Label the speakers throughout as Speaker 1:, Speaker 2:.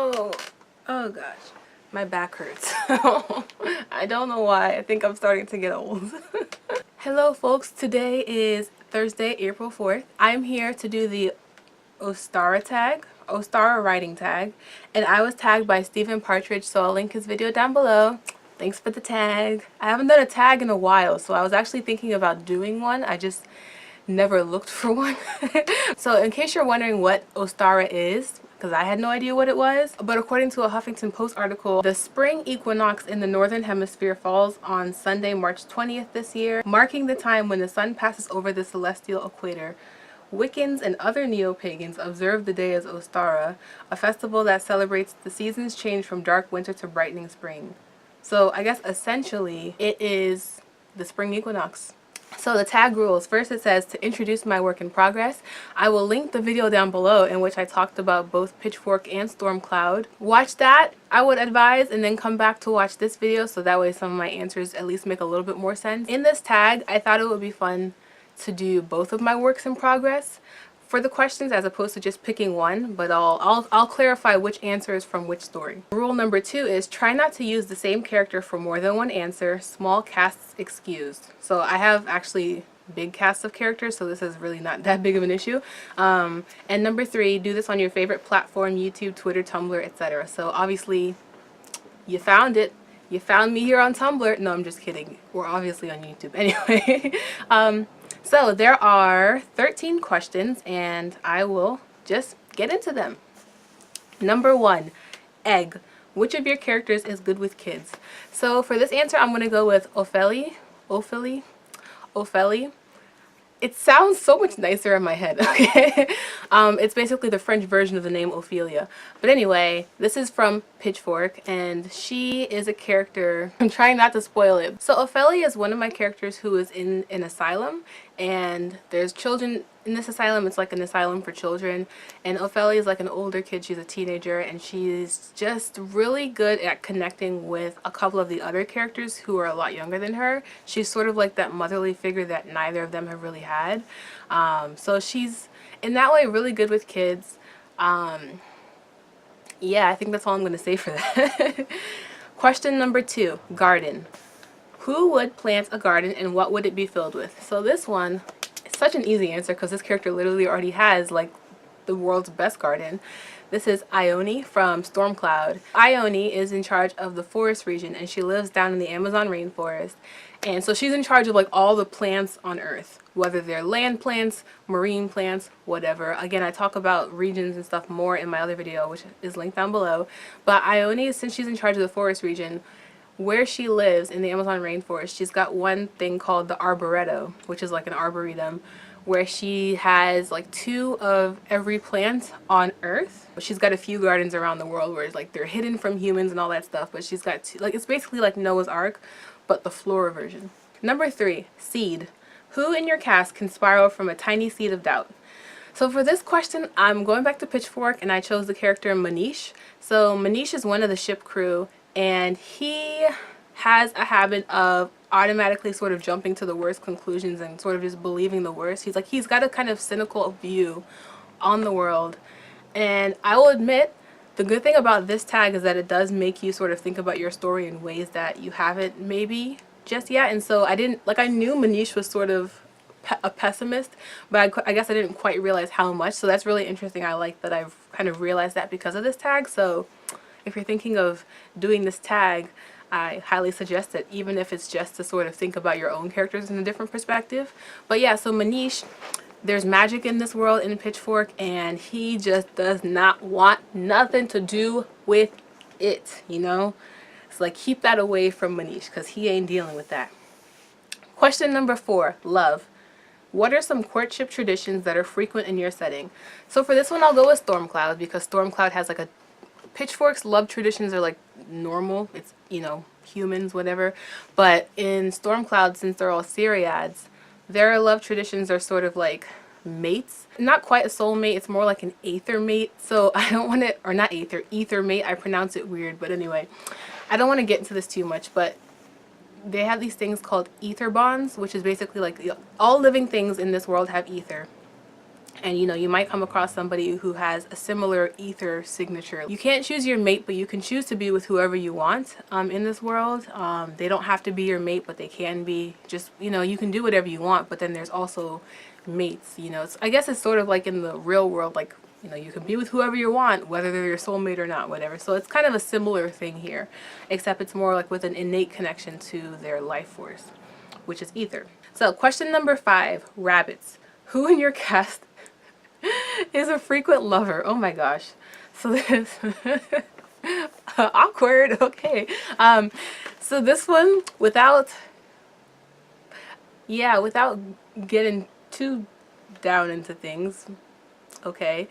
Speaker 1: Oh gosh, my back hurts. I don't know why. I think I'm starting to get old. Hello folks, today is Thursday, April 4th. I'm here to do the Ostara Writing Tag, and I was tagged by Stephen Partridge, so I'll link his video down below. Thanks for the tag. I haven't done a tag in a while, so I was actually thinking about doing one. I just never looked for one. So in case you're wondering what Ostara is, because I had no idea what it was, but according to a Huffington Post article, the spring equinox in the Northern Hemisphere falls on Sunday, March 20th this year, marking the time when the sun passes over the celestial equator. Wiccans and other neopagans observe the day as Ostara, a festival that celebrates the season's change from dark winter to brightening spring. So I guess essentially it is the spring equinox. So the tag rules. First it says, to introduce my work in progress. I will link the video down below in which I talked about both Pitchfork and Stormcloud. Watch that, I would advise, and then come back to watch this video so that way some of my answers at least make a little bit more sense. In this tag, I thought it would be fun to do both of my works in progress for the questions as opposed to just picking one, but I'll clarify which answer is from which story. Rule number 2 is try not to use the same character for more than one answer. Small casts excused. So I have actually big casts of characters, so this is really not that big of an issue. And number 3, do this on your favorite platform, YouTube, Twitter, Tumblr, etc. So obviously you found it. You found me here on Tumblr. No, I'm just kidding. We're obviously on YouTube anyway. So there are 13 questions and I will just get into them. Number 1, egg. Which of your characters is good with kids? So for this answer, I'm going to go with Ophélie. It sounds so much nicer in my head, okay? It's basically the French version of the name Ophelia. But anyway, this is from Pitchfork, and she is a character. I'm trying not to spoil it. So Ophelia is one of my characters who is in an asylum, and there's children in this asylum. It's like an asylum for children, and Ophelia is like an older kid. She's a teenager, and she's just really good at connecting with a couple of the other characters who are a lot younger than her. She's sort of like that motherly figure that neither of them have really had. So she's in that way really good with kids. Yeah, I think that's all I'm going to say for that. Question number 2, garden. Who would plant a garden and what would it be filled with? So this one is such an easy answer because this character literally already has like the world's best garden. This is Ione from Stormcloud. Ione is in charge of the forest region and she lives down in the Amazon rainforest. And so she's in charge of like all the plants on Earth, whether they're land plants, marine plants, whatever. Again, I talk about regions and stuff more in my other video, which is linked down below. But Ione, since she's in charge of the forest region, where she lives in the Amazon rainforest, she's got one thing called the arboreto, which is like an arboretum, where she has like 2 of every plant on Earth. She's got a few gardens around the world where it's like they're hidden from humans and all that stuff, but she's got 2, like it's basically like Noah's Ark, but the flora version. Number 3, seed. Who in your cast can spiral from a tiny seed of doubt? So for this question, I'm going back to Pitchfork and I chose the character Manish. So Manish is one of the ship crew, and he has a habit of automatically sort of jumping to the worst conclusions and sort of just believing the worst. He's got a kind of cynical view on the world. And I will admit, the good thing about this tag is that it does make you sort of think about your story in ways that you haven't maybe just yet. And so I knew Manish was sort of a pessimist, but I guess I didn't quite realize how much. So that's really interesting. I like that I've kind of realized that because of this tag. So if you're thinking of doing this tag, I highly suggest it, even if it's just to sort of think about your own characters in a different perspective. But yeah, so Manish, there's magic in this world in Pitchfork, and he just does not want nothing to do with it, you know? It's like, keep that away from Manish because he ain't dealing with that. Question number 4, love. What are some courtship traditions that are frequent in your setting? So for this one, I'll go with Stormcloud because Stormcloud has like a Pitchfork's love traditions are like normal. It's, you know, humans, whatever. But in Stormcloud, since they're all Syriads, their love traditions are sort of like mates. Not quite a soulmate, it's more like an aether mate. So I don't want to, or not aether, ether mate. I pronounce it weird, but anyway, I don't want to get into this too much, but they have these things called ether bonds, which is basically like all living things in this world have ether. And you know, you might come across somebody who has a similar ether signature. You can't choose your mate, but you can choose to be with whoever you want in this world. They don't have to be your mate, but they can be. Just, you know, you can do whatever you want, but then there's also mates, you know. I guess it's sort of like in the real world, like, you know, you can be with whoever you want, whether they're your soulmate or not, whatever. So it's kind of a similar thing here, except it's more like with an innate connection to their life force, which is ether. So question number 5, rabbits. Who in your cast is a frequent lover? Oh my gosh. So this awkward. Okay. So this one, without getting too down into things, okay,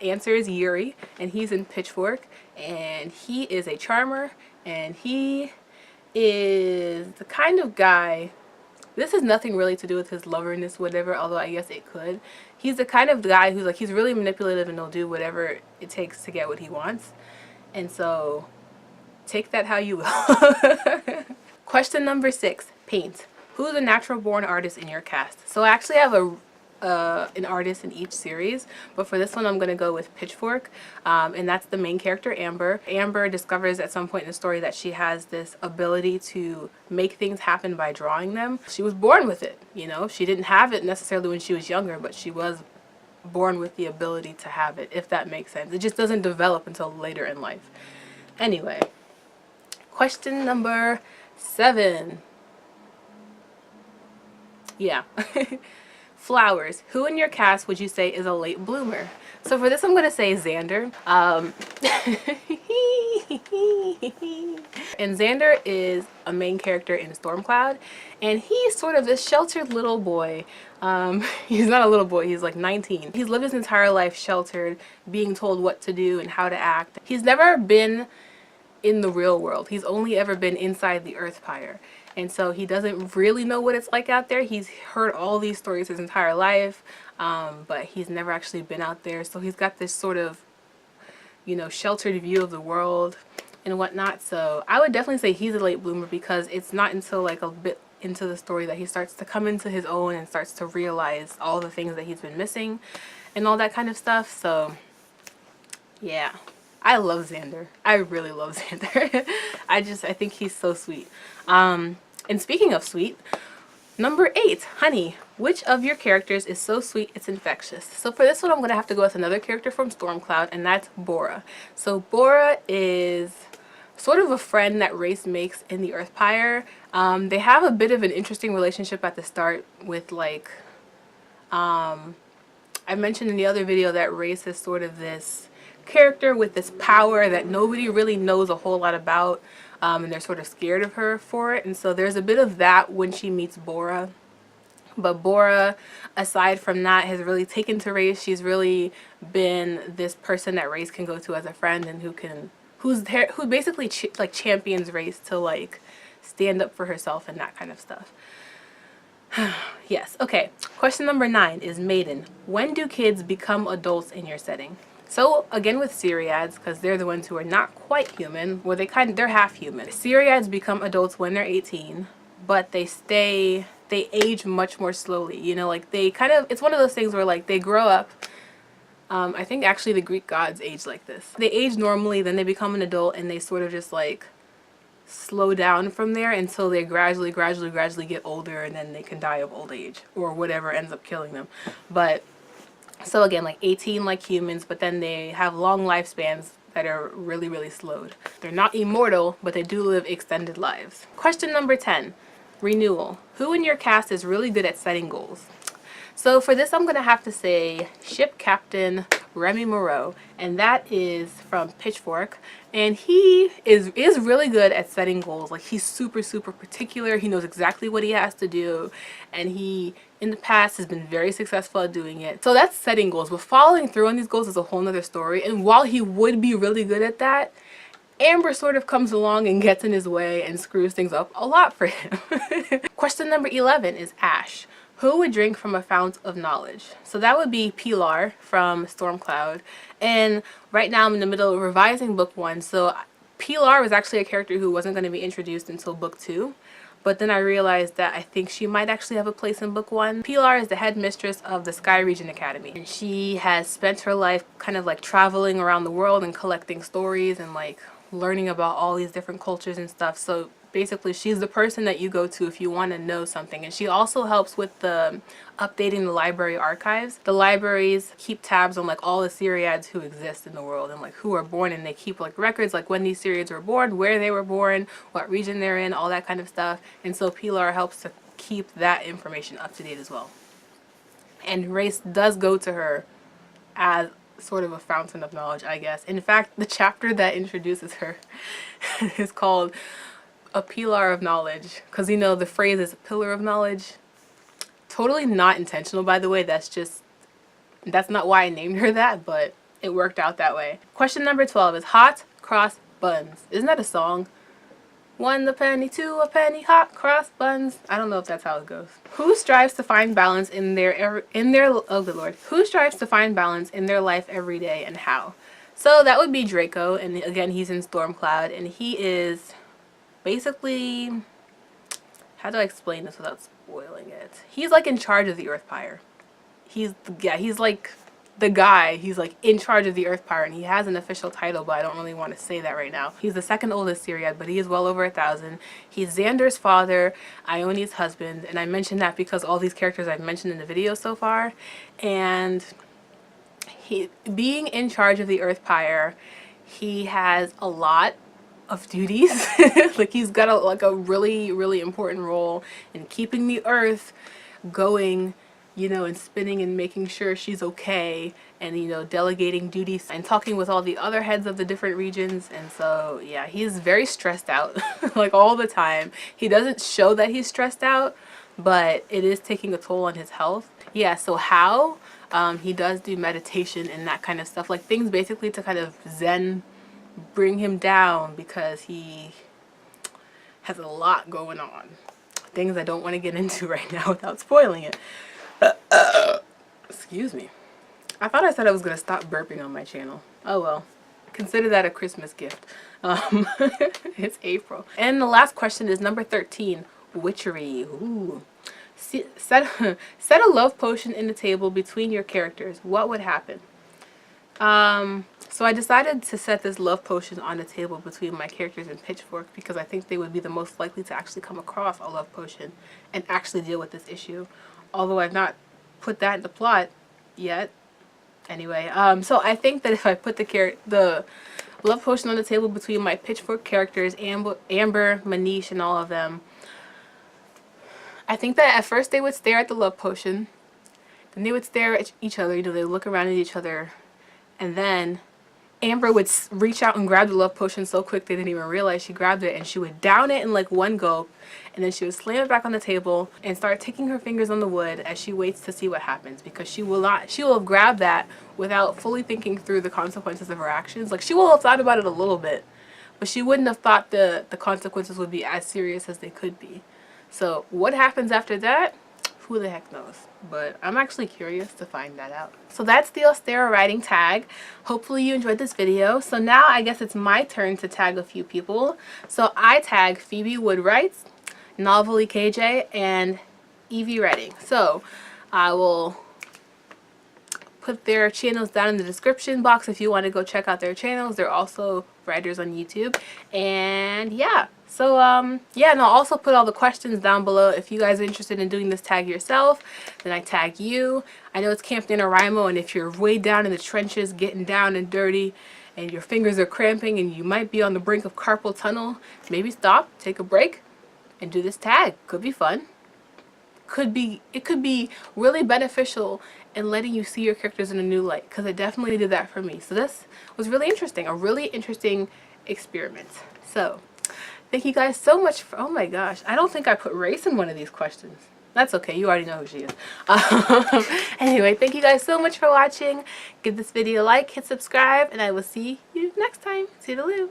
Speaker 1: answer is Yuri, and he's in Pitchfork, and he is a charmer, and he is the kind of guy, this has nothing really to do with his loverness, whatever, although I guess it could. He's the kind of guy who's like, he's really manipulative and he'll do whatever it takes to get what he wants. And so take that how you will. Question number 6, paint. Who's a natural born artist in your cast? So I actually have an artist in each series, but for this one I'm going to go with Pitchfork, and that's the main character, Amber. Amber discovers at some point in the story that she has this ability to make things happen by drawing them. She was born with it, you know. She didn't have it necessarily when she was younger, but she was born with the ability to have it, if that makes sense. It just doesn't develop until later in life. Anyway, question number 7. Yeah. Flowers. Who in your cast would you say is a late bloomer? So for this I'm going to say Xander. And Xander is a main character in Stormcloud, and he's sort of this sheltered little boy. He's not a little boy, he's like 19. He's lived his entire life sheltered, being told what to do and how to act. He's never been in the real world. He's only ever been inside the Earthpire. And so he doesn't really know what it's like out there. He's heard all these stories his entire life, but he's never actually been out there. So he's got this sort of, you know, sheltered view of the world and whatnot. So I would definitely say he's a late bloomer, because it's not until like a bit into the story that he starts to come into his own and starts to realize all the things that he's been missing and all that kind of stuff. So yeah. I love Xander. I really love Xander. I think he's so sweet. And speaking of sweet, number 8, honey. Which of your characters is so sweet it's infectious? So for this one, I'm going to have to go with another character from Stormcloud, and that's Bora. So Bora is sort of a friend that Race makes in the Earthpire. They have a bit of an interesting relationship at the start with, like, I mentioned in the other video that Race is sort of this character with this power that nobody really knows a whole lot about, and they're sort of scared of her for it. And so there's a bit of that when she meets Bora. But Bora, aside from that, has really taken to Race. She's really been this person that Race can go to as a friend, and who basically like champions Race to like stand up for herself and that kind of stuff. Yes. Okay. Question number 9 is maiden. When do kids become adults in your setting? So again with Cyriads, because they're the ones who are not quite human, well they're half human. Cyriads become adults when they're 18, but they age much more slowly. You know, like it's one of those things where like they grow up. I think actually the Greek gods age like this. They age normally, then they become an adult, and they sort of just like slow down from there until they gradually get older, and then they can die of old age or whatever ends up killing them. But so again, like 18 like humans, but then they have long lifespans that are really slowed. They're not immortal, but they do live extended lives. Question number 10, renewal. Who in your cast is really good at setting goals? So for this, I'm going to have to say Ship Captain Remy Moreau, and that is from Pitchfork. And he is really good at setting goals. Like, he's super particular. He knows exactly what he has to do, and he in the past has been very successful at doing it. So that's setting goals, but following through on these goals is a whole nother story. And while he would be really good at that, Amber sort of comes along and gets in his way and screws things up a lot for him. Question number 11 is Ash. Who would drink from a fount of knowledge? So that would be Pilar from Stormcloud. And right now I'm in the middle of revising book 1. So Pilar was actually a character who wasn't going to be introduced until book 2. but then I realized that I think she might actually have a place in book 1. Pilar is the headmistress of the Sky Region Academy, and she has spent her life kind of like traveling around the world and collecting stories and like learning about all these different cultures and stuff. So basically she's the person that you go to if you want to know something. And she also helps with the updating the library archives. The libraries keep tabs on like all the Siriads who exist in the world and like who are born, and they keep like records like when these Siriads were born, where they were born, what region they're in, all that kind of stuff. And so Pilar helps to keep that information up to date as well. And Race does go to her as sort of a fountain of knowledge, I guess. In fact, the chapter that introduces her is called A Pilar of Knowledge, because you know the phrase is a pillar of knowledge. Totally not intentional, by the way. That's not why I named her that, but it worked out that way. Question number 12 is hot cross buns. Isn't that a song? 1 a penny, 2 a penny, hot cross buns. I don't know if that's how it goes. Who strives to find balance in their oh good lord. Who strives to find balance in their life every day, and how? So that would be Draco, and again he's in Stormcloud, and he is basically, how do I explain this without spoiling it? He's like in charge of the Earth Pyre. He's like the guy. He's like in charge of the Earth Pyre, and he has an official title, but I don't really want to say that right now. He's the second oldest Siriad, but he is well over 1,000. He's Xander's father, Ione's husband, and I mentioned that because all these characters I've mentioned in the video so far. And he, being in charge of the Earth Pyre, he has a lot of duties. Like he's got a really, really important role in keeping the Earth going, you know, and spinning and making sure she's okay, and you know, delegating duties and talking with all the other heads of the different regions. And so yeah, he's very stressed out like all the time. He doesn't show that he's stressed out, but it is taking a toll on his health. Yeah, so how? He does do meditation and that kind of stuff, like things basically to kind of zen, bring him down, because he has a lot going on. Things I don't want to get into right now without spoiling it. Excuse me. I thought I said I was going to stop burping on my channel. Oh well. Consider that a Christmas gift. It's April. And the last question is number 13. Witchery. Ooh. Set a love potion in the table between your characters. What would happen? So I decided to set this love potion on the table between my characters in Pitchfork because I think they would be the most likely to actually come across a love potion and actually deal with this issue. Although I've not put that in the plot yet. Anyway, so I think that if I put the love potion on the table between my Pitchfork characters, Amber, Manish, and all of them, I think that at first they would stare at the love potion, then they would stare at each other, you know, they would look around at each other, and then Amber would reach out and grab the love potion so quick they didn't even realize she grabbed it, and she would down it in like one gulp, and then she would slam it back on the table and start ticking her fingers on the wood as she waits to see what happens, because she will have grabbed that without fully thinking through the consequences of her actions. Like, she will have thought about it a little bit, but she wouldn't have thought the consequences would be as serious as they could be. So what happens after that? Who the heck knows? But I'm actually curious to find that out. So that's the Ostara Writing Tag. Hopefully you enjoyed this video. So now I guess it's my turn to tag a few people. So I tag Phoebe Wood Writes, Novelly KJ, and Evie Redding. So I will put their channels down in the description box if you want to go check out their channels. They're also writers on YouTube. And yeah. So, yeah, and I'll also put all the questions down below. If you guys are interested in doing this tag yourself, then I tag you. I know it's Camp NaNoWriMo, and if you're way down in the trenches, getting down and dirty, and your fingers are cramping, and you might be on the brink of carpal tunnel, maybe stop, take a break, and do this tag. Could be fun. It could be really beneficial in letting you see your characters in a new light, because it definitely did that for me. So this was really interesting, a really interesting experiment. So thank you guys so much for, oh my gosh, I don't think I put race in one of these questions. That's okay, you already know who she is. Anyway, thank you guys so much for watching. Give this video a like, hit subscribe, and I will see you next time. See you,